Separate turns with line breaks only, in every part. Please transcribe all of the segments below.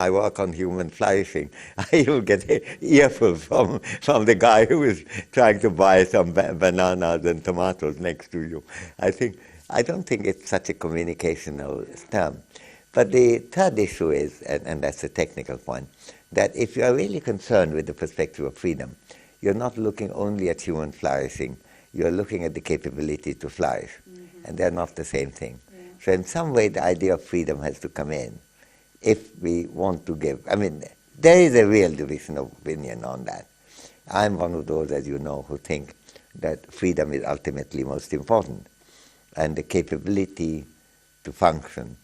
I work on human flourishing, you'll get an earful from the guy who is trying to buy some bananas and tomatoes next to you. I don't think it's such a communicational term. But the third issue is, and that's a technical point, that if you are really concerned with the perspective of freedom, you're not looking only at human flourishing, you're looking at the capability to flourish. And they're not the same thing. Yeah. So in some way, the idea of freedom has to come in if we want to give. I mean, there is a real division of opinion on that. I'm one of those, as you know, who think that freedom is ultimately most important. And the capability to function,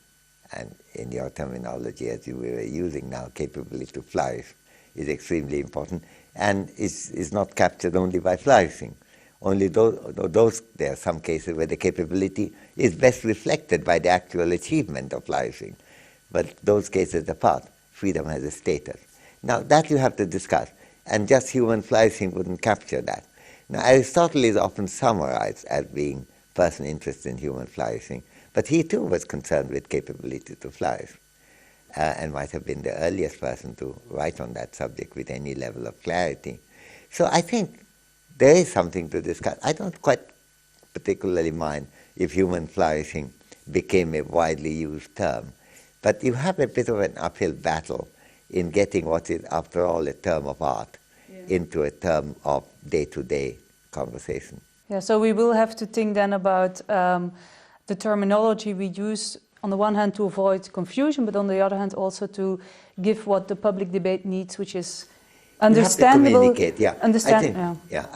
and in your terminology, as you were using now, capability to flourish, is extremely important, and is not captured only by flourishing. Only those, there are some cases where the capability is best reflected by the actual achievement of flourishing. But those cases apart, freedom has a status. Now, that you have to discuss, and just human flourishing wouldn't capture that. Now, Aristotle is often summarized as being a person interested in human flourishing, but he too was concerned with capability to flourish, and might have been the earliest person to write on that subject with any level of clarity. So I think there is something to discuss. I don't quite particularly mind if human flourishing became a widely used term, but you have a bit of an uphill battle in getting what is, after all, a term of art into a term of day-to-day conversation.
Yeah, so we will have to think then about the terminology we use, on the one hand to avoid confusion, but on the other hand also to give what the public debate needs, which is understandable.
You have to communicate, yeah.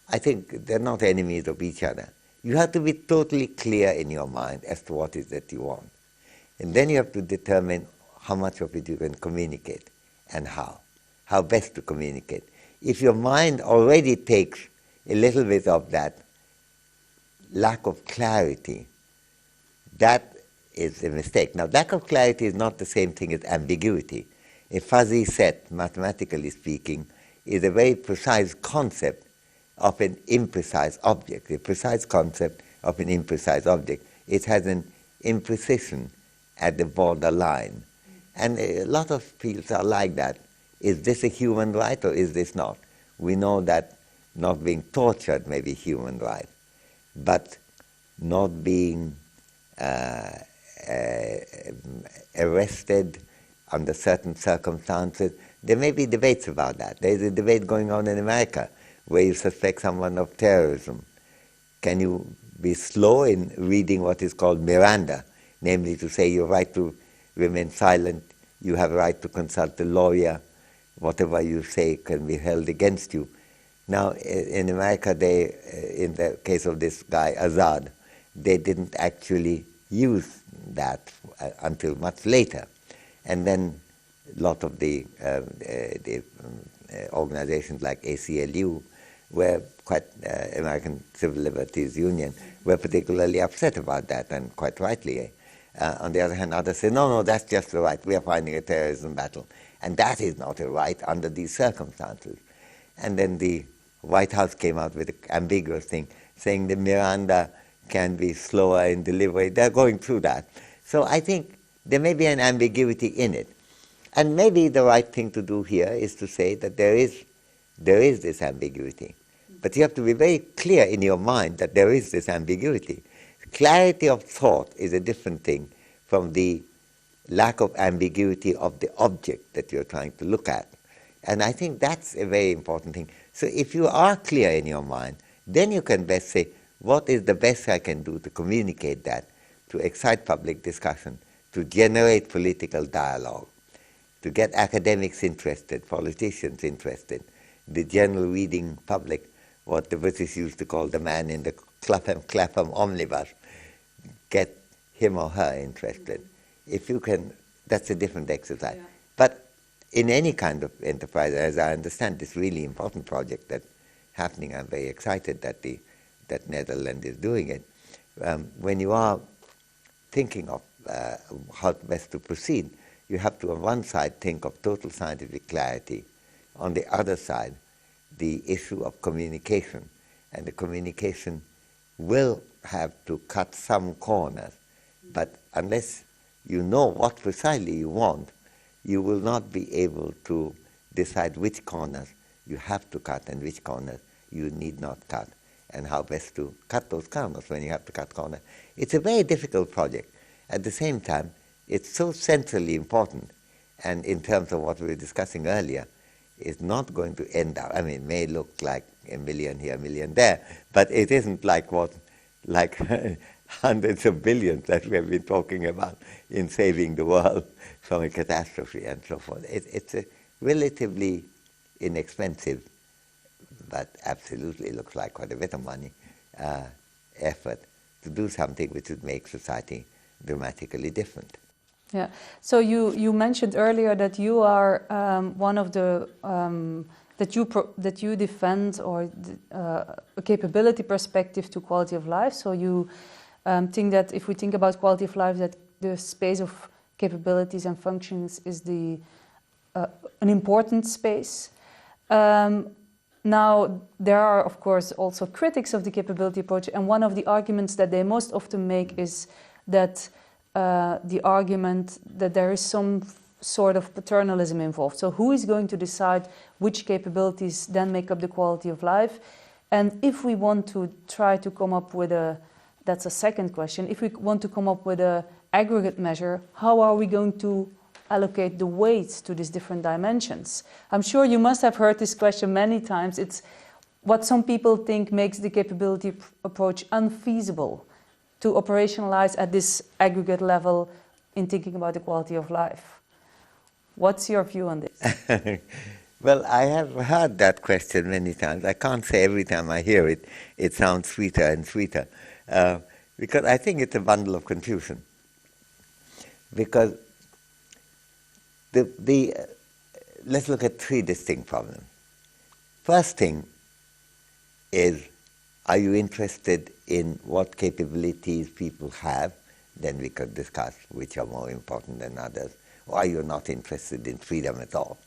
I think they're not enemies of each other. You have to be totally clear in your mind as to what is that you want. And then you have to determine how much of it you can communicate and how best to communicate. If your mind already takes a little bit of that lack of clarity, that is a mistake. Now, lack of clarity is not the same thing as ambiguity. A fuzzy set, mathematically speaking, is a very precise concept of an imprecise object. A precise concept of an imprecise object. It has an imprecision at the borderline. And a lot of fields are like that. Is this a human right or is this not? We know that not being tortured may be human right, but not being arrested under certain circumstances, there may be debates about that. There is a debate going on in America where you suspect someone of terrorism. Can you be slow in reading what is called Miranda, namely to say your right to remain silent, you have a right to consult a lawyer, whatever you say can be held against you. Now, in America, in the case of this guy, Azad, they didn't actually use that until much later. And then a lot of the organizations like ACLU were quite, American Civil Liberties Union, were particularly upset about that, and quite rightly. On the other hand, others say, no, that's just the right. We are fighting a terrorism battle. And that is not a right under these circumstances. And then the White House came out with an ambiguous thing, saying the Miranda can be slower in delivery. They're going through that. So I think there may be an ambiguity in it. And maybe the right thing to do here is to say that there is this ambiguity. But you have to be very clear in your mind that there is this ambiguity. Clarity of thought is a different thing from the lack of ambiguity of the object that you're trying to look at. And I think that's a very important thing. So if you are clear in your mind, then you can best say, what is the best I can do to communicate that, to excite public discussion, to generate political dialogue, to get academics interested, politicians interested, the general reading public, what the British used to call the man in the Clapham omnibus, get him or her interested. If you can, that's a different exercise. Yeah. But in any kind of enterprise, as I understand this really important project that's happening, I'm very excited that that Netherlands is doing it. When you are thinking of how best to proceed, you have to, on one side, think of total scientific clarity. On the other side, the issue of communication. And the communication will have to cut some corners. But unless you know what precisely you want, you will not be able to decide which corners you have to cut and which corners you need not cut, and how best to cut those corners when you have to cut corners. It's a very difficult project. At the same time, it's so centrally important, and in terms of what we were discussing earlier, it's not going to end up, I mean, it may look like a million here, a million there, but it isn't like hundreds of billions that we have been talking about in saving the world from a catastrophe and so forth. It's a relatively inexpensive, but absolutely looks like quite a bit of money, effort to do something which would make society dramatically different.
Yeah. So you mentioned earlier that you are one of the that you defend or a capability perspective to quality of life. So you think that if we think about quality of life, that the space of capabilities and functions is an important space. Now, there are, of course, also critics of the capability approach, and one of the arguments that they most often make is that the argument that there is some sort of paternalism involved. So who is going to decide which capabilities then make up the quality of life? And if we want to try to come up with that's a second question, if we want to come up with an aggregate measure, how are we going to allocate the weights to these different dimensions? I'm sure you must have heard this question many times. It's what some people think makes the capability approach unfeasible to operationalize at this aggregate level in thinking about the quality of life. What's your view on this?
Well, I have heard that question many times. I can't say every time I hear it, it sounds sweeter and sweeter, because I think it's a bundle of confusion. Because let's look at three distinct problems. First thing is, are you interested in what capabilities people have? Then we could discuss which are more important than others. Or are you not interested in freedom at all?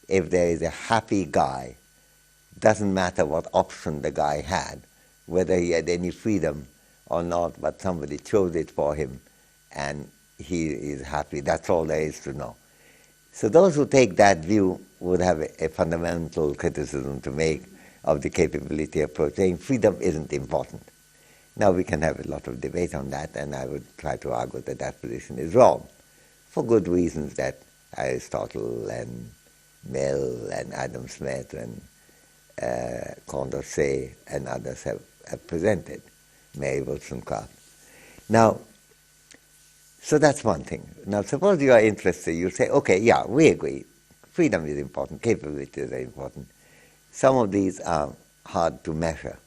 If there is a happy guy, doesn't matter what option the guy had, whether he had any freedom or not, but somebody chose it for him and he is happy. That's all there is to know. So those who take that view would have a fundamental criticism to make of the capability approach, saying freedom isn't important. Now we can have a lot of debate on that, and I would try to argue that that position is wrong, for good reasons that Aristotle and Mill and Adam Smith and Condorcet and others have presented, Mary Wollstonecraft. Now, so that's one thing. Now, suppose you are interested, you say, okay, yeah, we agree, freedom is important, capabilities are important. Some of these are hard to measure.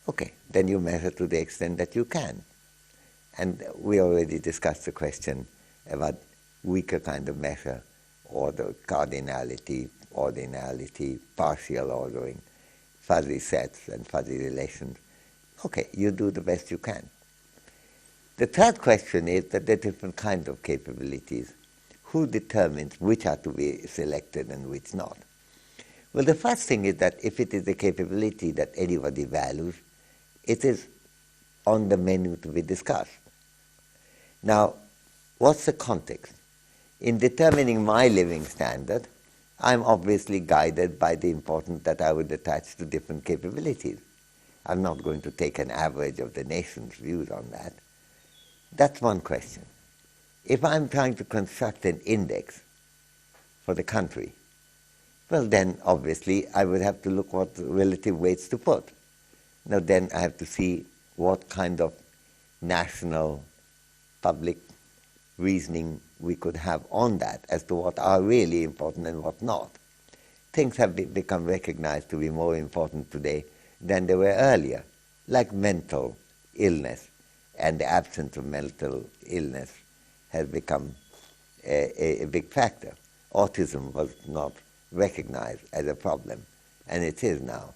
Okay, then you measure to the extent that you can. And we already discussed the question about weaker kind of measure, order, cardinality, ordinality, partial ordering, fuzzy sets and fuzzy relations. Okay, you do the best you can. The third question is that there are different kinds of capabilities. Who determines which are to be selected and which not? Well, the first thing is that if it is a capability that anybody values, it is on the menu to be discussed. Now, what's the context? In determining my living standard, I'm obviously guided by the importance that I would attach to different capabilities. I'm not going to take an average of the nation's views on that. That's one question. If I'm trying to construct an index for the country, well then obviously I would have to look what relative weights to put. Now then I have to see what kind of national public reasoning we could have on that as to what are really important and what not. Things have become recognized to be more important today than they were earlier, like mental illness, and the absence of mental illness has become a big factor. Autism was not recognized as a problem, and it is now.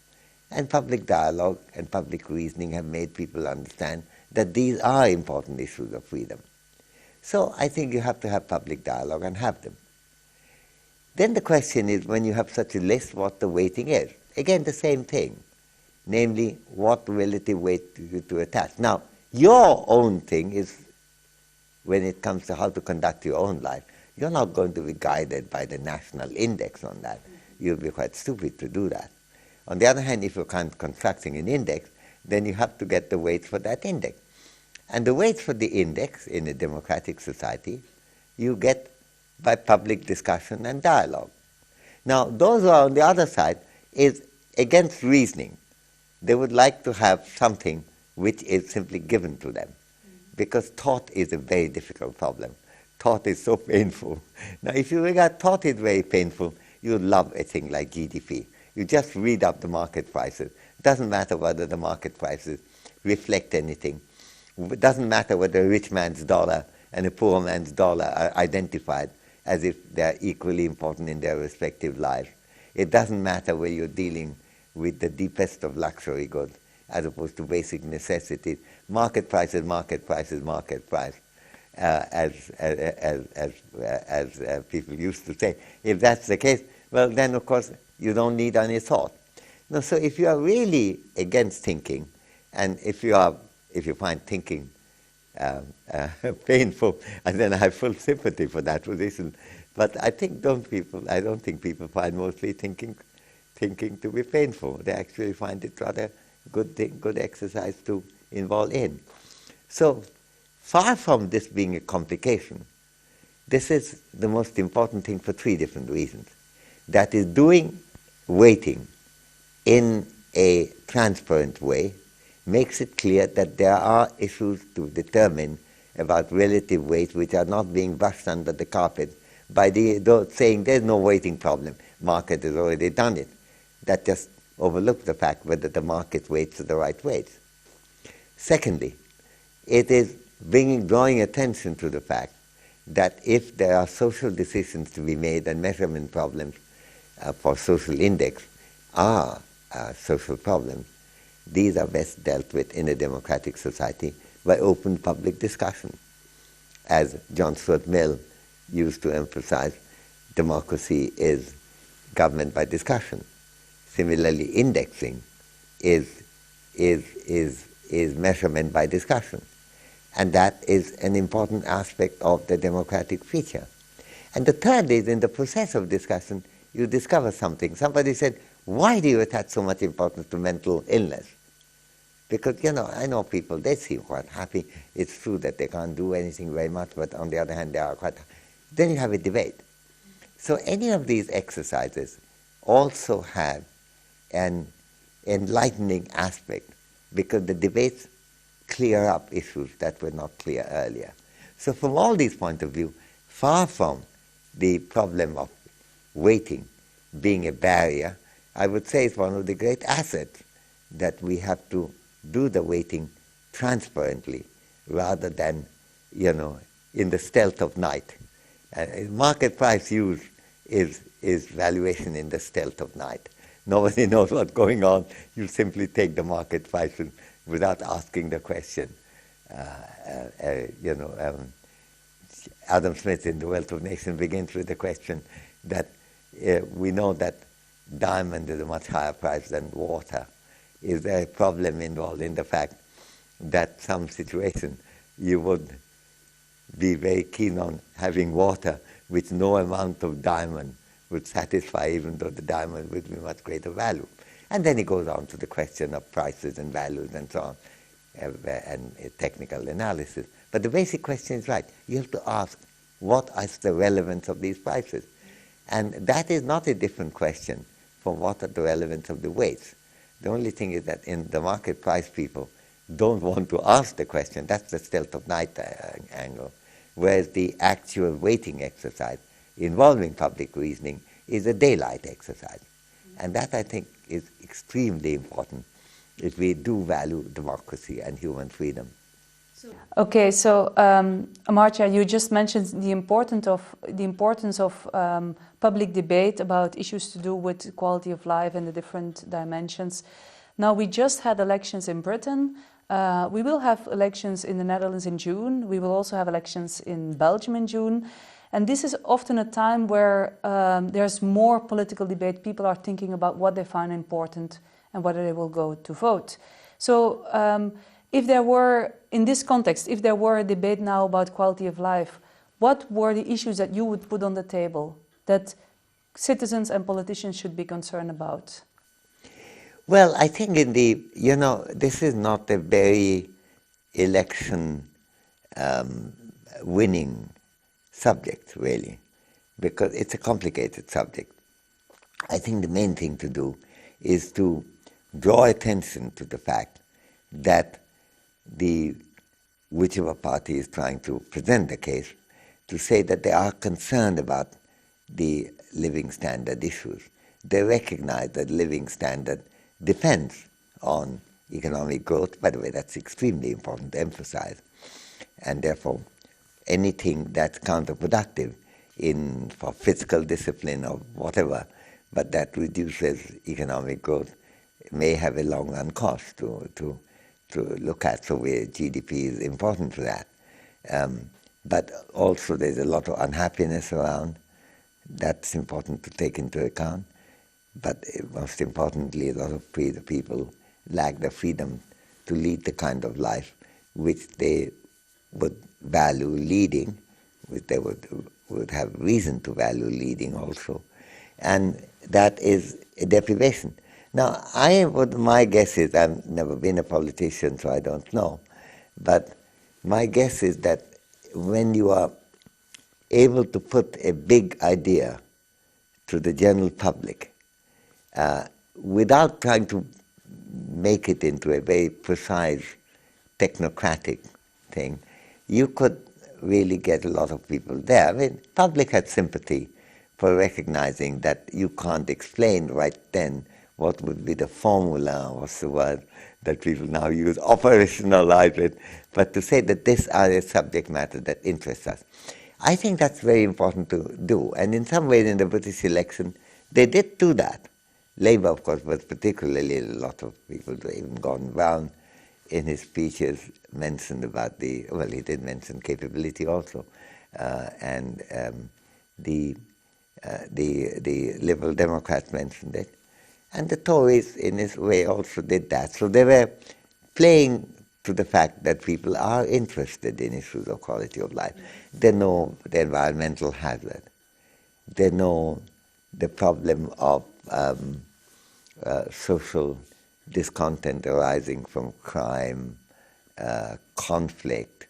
And public dialogue and public reasoning have made people understand that these are important issues of freedom. So I think you have to have public dialogue and have them. Then the question is, when you have such a list, what the weighting is. Again, the same thing, namely, what relative weight to attach. Now, your own thing is, when it comes to how to conduct your own life, You're not going to be guided by the national index on that. You'll be quite stupid to do that. On the other hand, if you're constructing an index, then you have to get the weights for that index. And the weights for the index in a democratic society, you get by public discussion and dialogue. Now, those who are on the other side is against reasoning. They would like to have something which is simply given to them, because thought is a very difficult problem. Thought is so painful. Now, if you regard thought is very painful, you love a thing like GDP. You just read up the market prices. It doesn't matter whether the market prices reflect anything. It doesn't matter whether a rich man's dollar and a poor man's dollar are identified as if they're equally important in their respective lives. It doesn't matter whether you're dealing with the deepest of luxury goods as opposed to basic necessities. Market prices, market prices, market price, as people used to say. If that's the case, well, then, of course, you don't need any thought. Now, so if you are really against thinking, and if you find thinking painful, and then I have full sympathy for that position. But I don't think people find mostly thinking to be painful. They actually find it rather good exercise to involve in. So far from this being a complication, this is the most important thing for three different reasons. That is, doing weighting in a transparent way makes it clear that there are issues to determine about relative weight which are not being brushed under the carpet by saying there's no weighting problem, market has already done it. That just overlooks the fact whether the market weights are the right weights. Secondly, it is drawing attention to the fact that if there are social decisions to be made and measurement problems for social index are social problems, these are best dealt with in a democratic society by open public discussion. As John Stuart Mill used to emphasize, democracy is government by discussion. Similarly, indexing is measurement by discussion. And that is an important aspect of the democratic feature. And the third is, in the process of discussion, you discover something. Somebody said, why do you attach so much importance to mental illness? Because, I know people, they seem quite happy. It's true that they can't do anything very much, but on the other hand, they are quite... Then you have a debate. So any of these exercises also have an enlightening aspect, because the debates clear up issues that were not clear earlier. So from all these points of view, far from the problem of weighting being a barrier, I would say it's one of the great assets that we have to do the weighting transparently rather than, in the stealth of night. Market price use is valuation in the stealth of night. Nobody knows what's going on. You simply take the market price without asking the question. Adam Smith in The Wealth of Nations begins with the question that we know that diamond is a much higher price than water. Is there a problem involved in the fact that some situation you would be very keen on having water which no amount of diamond would satisfy, even though the diamond would be much greater value? And then he goes on to the question of prices and values and so on, and technical analysis. But the basic question is right. You have to ask, what is the relevance of these prices? And that is not a different question from what are the relevance of the weights. The only thing is that in the market price, people don't want to ask the question. That's the stealth of night angle. Whereas the actual weighting exercise involving public reasoning is a daylight exercise. And that, I think, is extremely important if we do value democracy and human freedom.
Okay, so Amartya, you just mentioned the importance of public debate about issues to do with quality of life and the different dimensions. Now, we just had elections in Britain. We will have elections in the Netherlands in June. We will also have elections in Belgium in June. And this is often a time where there's more political debate. People are thinking about what they find important and whether they will go to vote. So if there were, in this context, if there were a debate now about quality of life, what were the issues that you would put on the table that citizens and politicians should be concerned about?
Well, I think this is not a very election winning subject, really, because it's a complicated subject. I think the main thing to do is to draw attention to the fact that whichever party is trying to present the case, to say that they are concerned about the living standard issues. They recognize that living standard depends on economic growth. By the way, that's extremely important to emphasize. And therefore, anything that's counterproductive for fiscal discipline or whatever, but that reduces economic growth, may have a long-run cost to look at. So where GDP is important for that. But also there's a lot of unhappiness around. That's important to take into account. But most importantly, a lot of people lack the freedom to lead the kind of life which they would value leading, which they would have reason to value leading also. And that is a deprivation. Now, my guess is, I've never been a politician, so I don't know, but my guess is that when you are able to put a big idea to the general public, without trying to make it into a very precise technocratic thing, you could really get a lot of people there. I mean, public had sympathy for recognizing that you can't explain right then what would be the formula, what's the word that people now use, operationalize it, but to say that this is a subject matter that interests us. I think that's very important to do, and in some ways in the British election, they did do that. Labour, of course, but particularly a lot of people, even Gordon Brown, in his speeches mentioned about he did mention capability also, and the Liberal Democrats mentioned it, and the Tories, in his way, also did that. So they were playing to the fact that people are interested in issues of quality of life. They know the environmental hazard. They know the problem of social discontent arising from crime, conflict,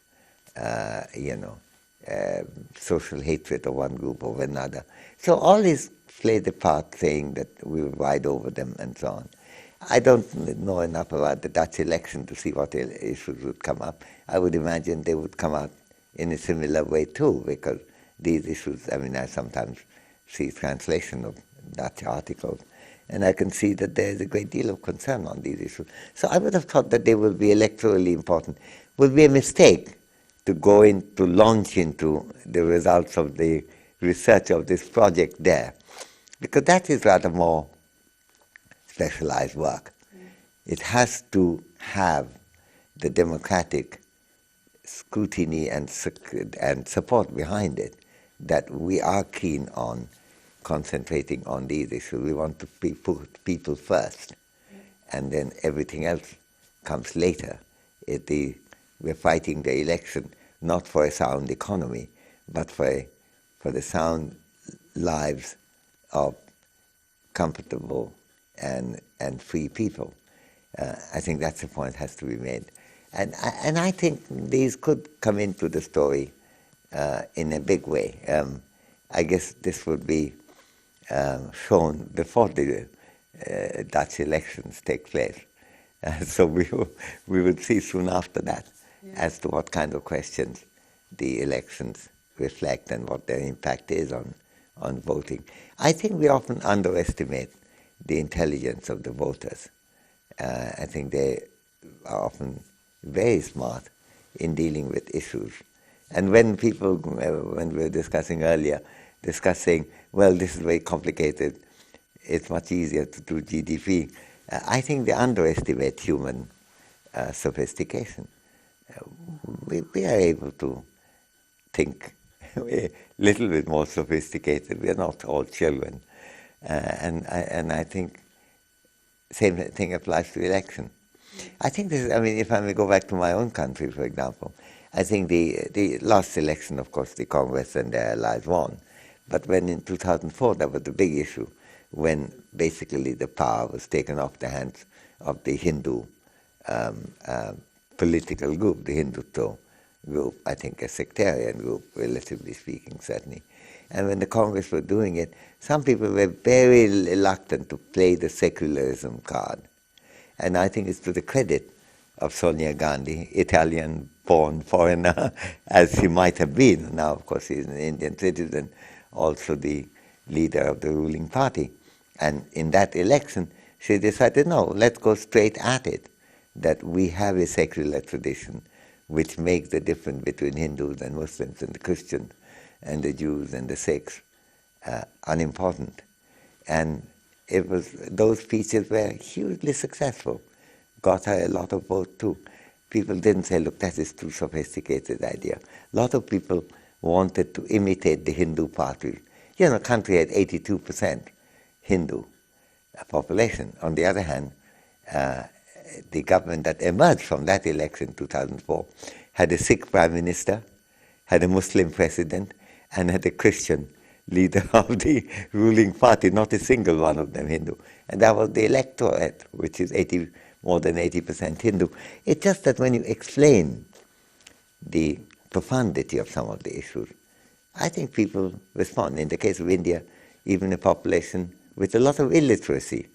social hatred of one group over another. So all this played a part, saying that we will ride over them and so on. I don't know enough about the Dutch election to see what issues would come up. I would imagine they would come out in a similar way too, because these issues, I sometimes see translation of Dutch articles, and I can see that there is a great deal of concern on these issues. So I would have thought that they will be electorally important. It would be a mistake to launch into the results of the research of this project there, because that is rather more specialized work. It has to have the democratic scrutiny and support behind it, that we are keen on concentrating on these issues. We want to put people first, and then everything else comes later. We're fighting the election not for a sound economy, but for the sound lives of comfortable and free people. I think that's the point that has to be made. And I think these could come into the story in a big way. I guess this would be shown before the Dutch elections take place. So we would see soon after that as to what kind of questions the elections reflect and what their impact is on voting. I think we often underestimate the intelligence of the voters. I think they are often very smart in dealing with issues. And when when we were discussing earlier, well, this is very complicated, it's much easier to do GDP, I think they underestimate human sophistication. We are able to think a little bit more sophisticated. We are not all children. And I think same thing applies to election. I think if I may go back to my own country, for example, I think the last election, of course, the Congress and their allies won. But when in 2004, that was the big issue, when basically the power was taken off the hands of the Hindu political group, the Hindutva group, I think a sectarian group, relatively speaking, certainly. And when the Congress were doing it, some people were very reluctant to play the secularism card. And I think it's to the credit of Sonia Gandhi, Italian-born foreigner, as she might have been. Now, of course, she's an Indian citizen, also the leader of the ruling party. And in that election, she decided, no, let's go straight at it, that we have a secular tradition which makes the difference between Hindus and Muslims and the Christians and the Jews and the Sikhs unimportant. And it was, those speeches were hugely successful, got her a lot of votes too. People didn't say, look, that is too sophisticated idea. A lot of people wanted to imitate the Hindu party. You know, the country had 82% Hindu population. On the other hand, the government that emerged from that election in 2004 had a Sikh prime minister, had a Muslim president, and had a Christian leader of the ruling party, not a single one of them Hindu. And that was the electorate, which is more than 80% Hindu. It's just that when you explain the profundity of some of the issues, I think people respond. In the case of India, even a population with a lot of illiteracy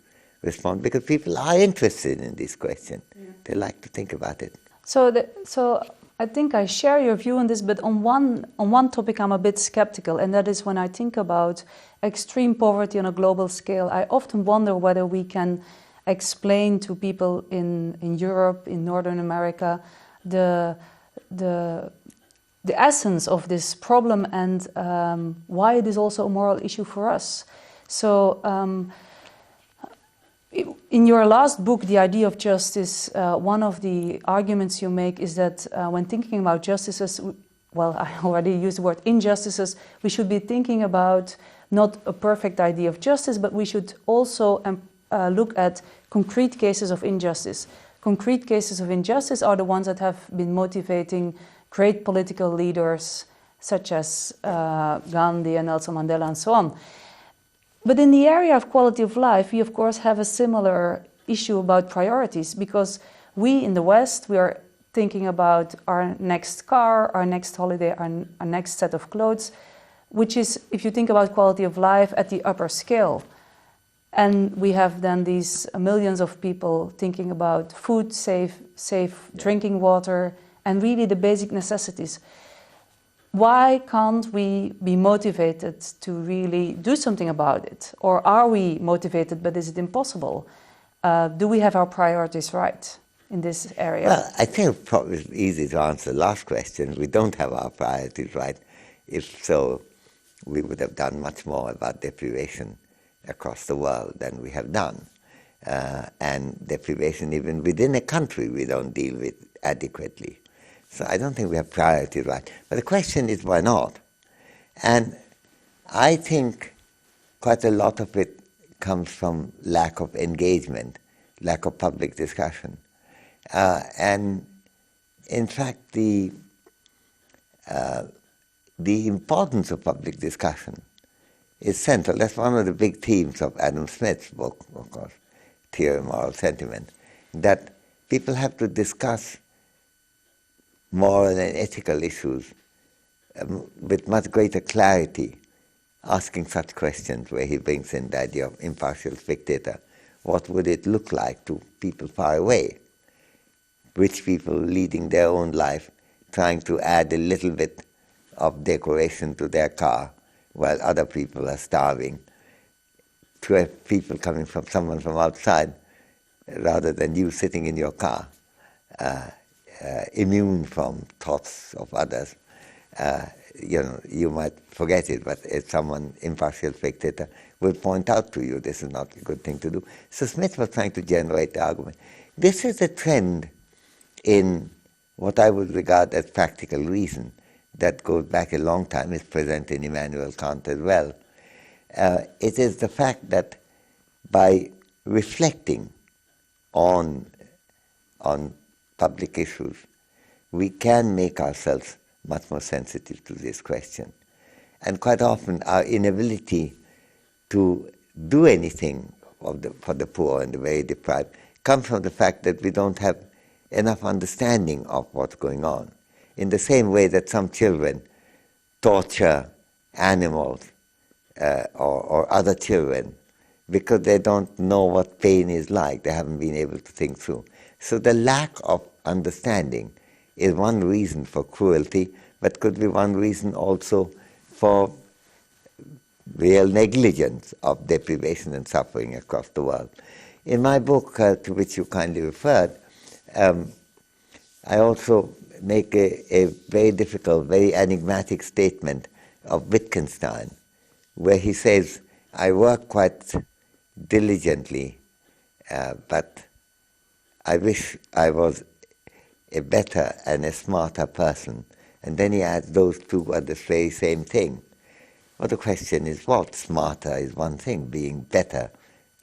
respond, because people are interested in this question. Yeah. They like to think about it.
So I think I share your view on this, but on one topic I'm a bit skeptical, and that is when I think about extreme poverty on a global scale. I often wonder whether we can explain to people in Europe, in Northern America, the essence of this problem and why it is also a moral issue for us. So in your last book, The Idea of Justice, one of the arguments you make is that when thinking about justices, well, I already used the word injustices, we should be thinking about not a perfect idea of justice, but we should also look at concrete cases of injustice. Concrete cases of injustice are the ones that have been motivating great political leaders such as Gandhi and Nelson Mandela and so on. But in the area of quality of life, we of course have a similar issue about priorities, because we in the West, we are thinking about our next car, our next holiday, our next set of clothes, which is, if you think about quality of life, at the upper scale. And we have then these millions of people thinking about food, safe drinking water, and really the basic necessities. Why can't we be motivated to really do something about it? Or are we motivated, but is it impossible? Do we have our priorities right in this area?
Well, I think it's probably easy to answer the last question. We don't have our priorities right. If so, we would have done much more about deprivation across the world than we have done. And deprivation even within a country we don't deal with adequately. So I don't think we have priorities right. But the question is, why not? And I think quite a lot of it comes from lack of engagement, lack of public discussion. And in fact, the importance of public discussion is central. That's one of the big themes of Adam Smith's book, of course, Theory of Moral Sentiment, that people have to discuss moral and ethical issues with much greater clarity, asking such questions where he brings in the idea of impartial spectator. What would it look like to people far away? Rich people leading their own life, trying to add a little bit of decoration to their car while other people are starving. To have people coming from someone from outside rather than you sitting in your car, immune from thoughts of others. You might forget it, but if someone, impartial spectator, will point out to you this is not a good thing to do. So Smith was trying to generate the argument. This is a trend in what I would regard as practical reason that goes back a long time. It's present in Immanuel Kant as well. It is the fact that by reflecting on public issues, we can make ourselves much more sensitive to this question. And quite often our inability to do anything for the poor and the very deprived comes from the fact that we don't have enough understanding of what's going on. In the same way that some children torture animals or other children because they don't know what pain is like, they haven't been able to think through. So the lack of understanding is one reason for cruelty, but could be one reason also for real negligence of deprivation and suffering across the world. In my book, to which you kindly referred, I also make a very difficult, very enigmatic statement of Wittgenstein, where he says, I work quite diligently, but I wish I was a better and a smarter person. And then he adds those two are the very same thing. Well, the question is what? Smarter is one thing, being better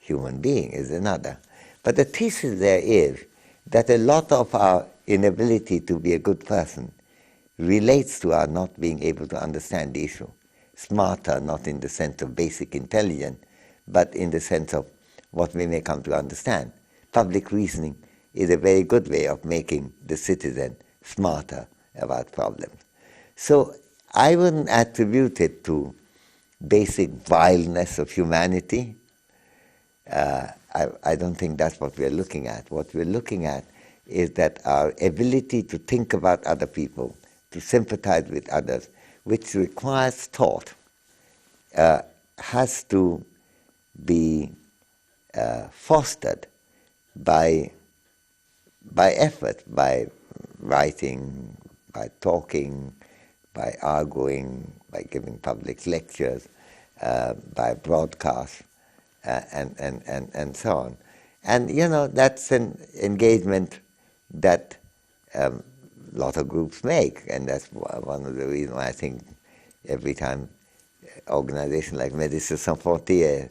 human being is another. But the thesis there is that a lot of our inability to be a good person relates to our not being able to understand the issue. Smarter, not in the sense of basic intelligence, but in the sense of what we may come to understand. Public reasoning is a very good way of making the citizen smarter about problems. So I wouldn't attribute it to basic vileness of humanity. I don't think that's what we're looking at. What we're looking at is that our ability to think about other people, to sympathize with others, which requires thought, has to be fostered by effort, by writing, by talking, by arguing, by giving public lectures, by broadcast, and so on. And, you know, that's an engagement that a lot of groups make, and that's one of the reasons why I think every time an organization like Médecins Sans Frontières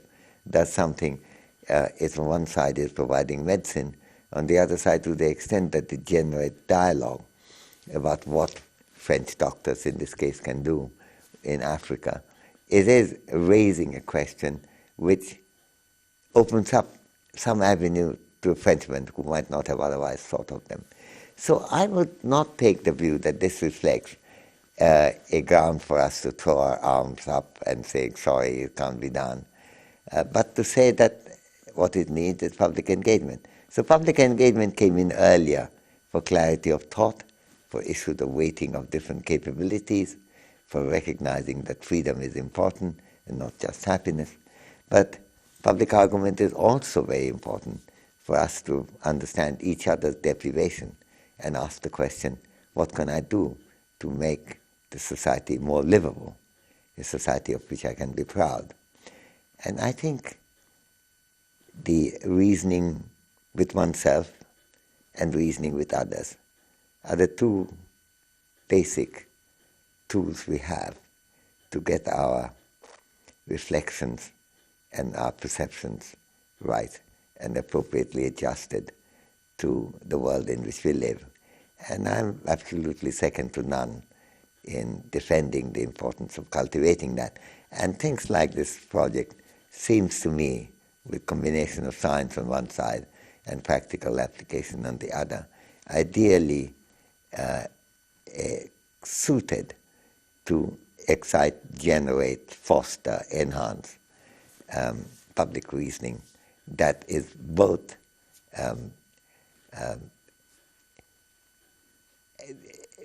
does something, it's on one side is providing medicine, on the other side to the extent that it generates dialogue about what French doctors in this case can do in Africa. It is raising a question which opens up some avenue to Frenchmen who might not have otherwise thought of them. So I would not take the view that this reflects a ground for us to throw our arms up and say, sorry, it can't be done, but to say that what it needs is public engagement. So public engagement came in earlier for clarity of thought, for issues of weighting of different capabilities, for recognizing that freedom is important and not just happiness. But public argument is also very important for us to understand each other's deprivation and ask the question, what can I do to make the society more livable, a society of which I can be proud? And I think the reasoning with oneself and reasoning with others are the two basic tools we have to get our reflections and our perceptions right and appropriately adjusted to the world in which we live. And I'm absolutely second to none in defending the importance of cultivating that. And things like this project seems to me, with combination of science on one side and practical application on the other, ideally suited to excite, generate, foster, enhance public reasoning that is both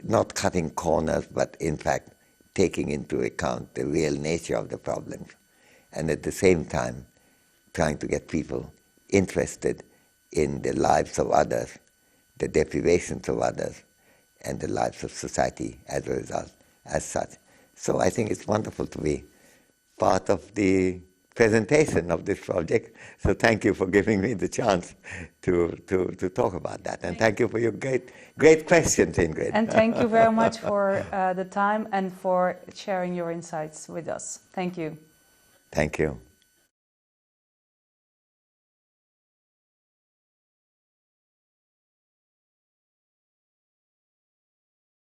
not cutting corners, but in fact taking into account the real nature of the problems, and at the same time trying to get people interested in the lives of others, the deprivations of others, and the lives of society as a result, as such. So I think it's wonderful to be part of the presentation of this project. So thank you for giving me the chance to talk about that. And thank you for your great questions, Ingrid.
And thank you very much for the time and for sharing your insights with us. Thank you.
Thank you.